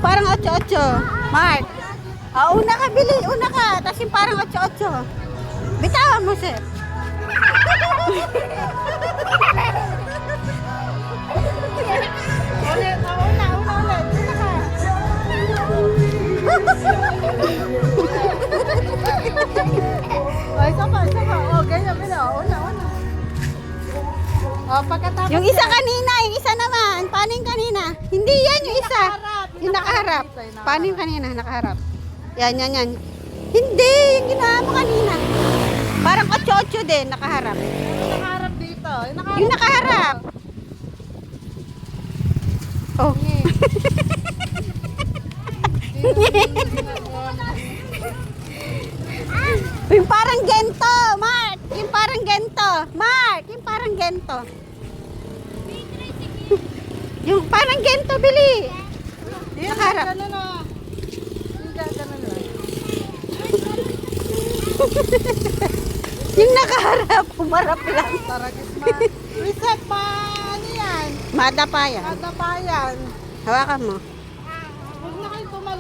parang 8-8. Mark. Una ka, Bili. Una ka. Tapos yung parang 8-8. Bitawan mo, sir. Ulit, una ulit. Una ka. Ay, isa pa. Oh, ganyan, Bila. Una. Oh, pagkatapos Yung isa kanina, yung isa naman. Paano yung kanina? Hindi yan, yung isa. Yung nakaharap. Paano yung kanina? Nakaharap. Yan. Hindi, yung ginawa mo kanina. Parang 8-8 din, nakaharap. Yung nakaharap dito. Yung nakaharap. Oh. Yung parang gento, Mark. Yung parang gento. Mark, yung parang gento. Yung parang gento, Bili. Nakaharap. Ganun na. Ganun lang. Yung nakaharap, humarap lang. Taragis ma. Reset pa. Ano yan? Mada pa yan. Kata pa yan. Hawakan mo.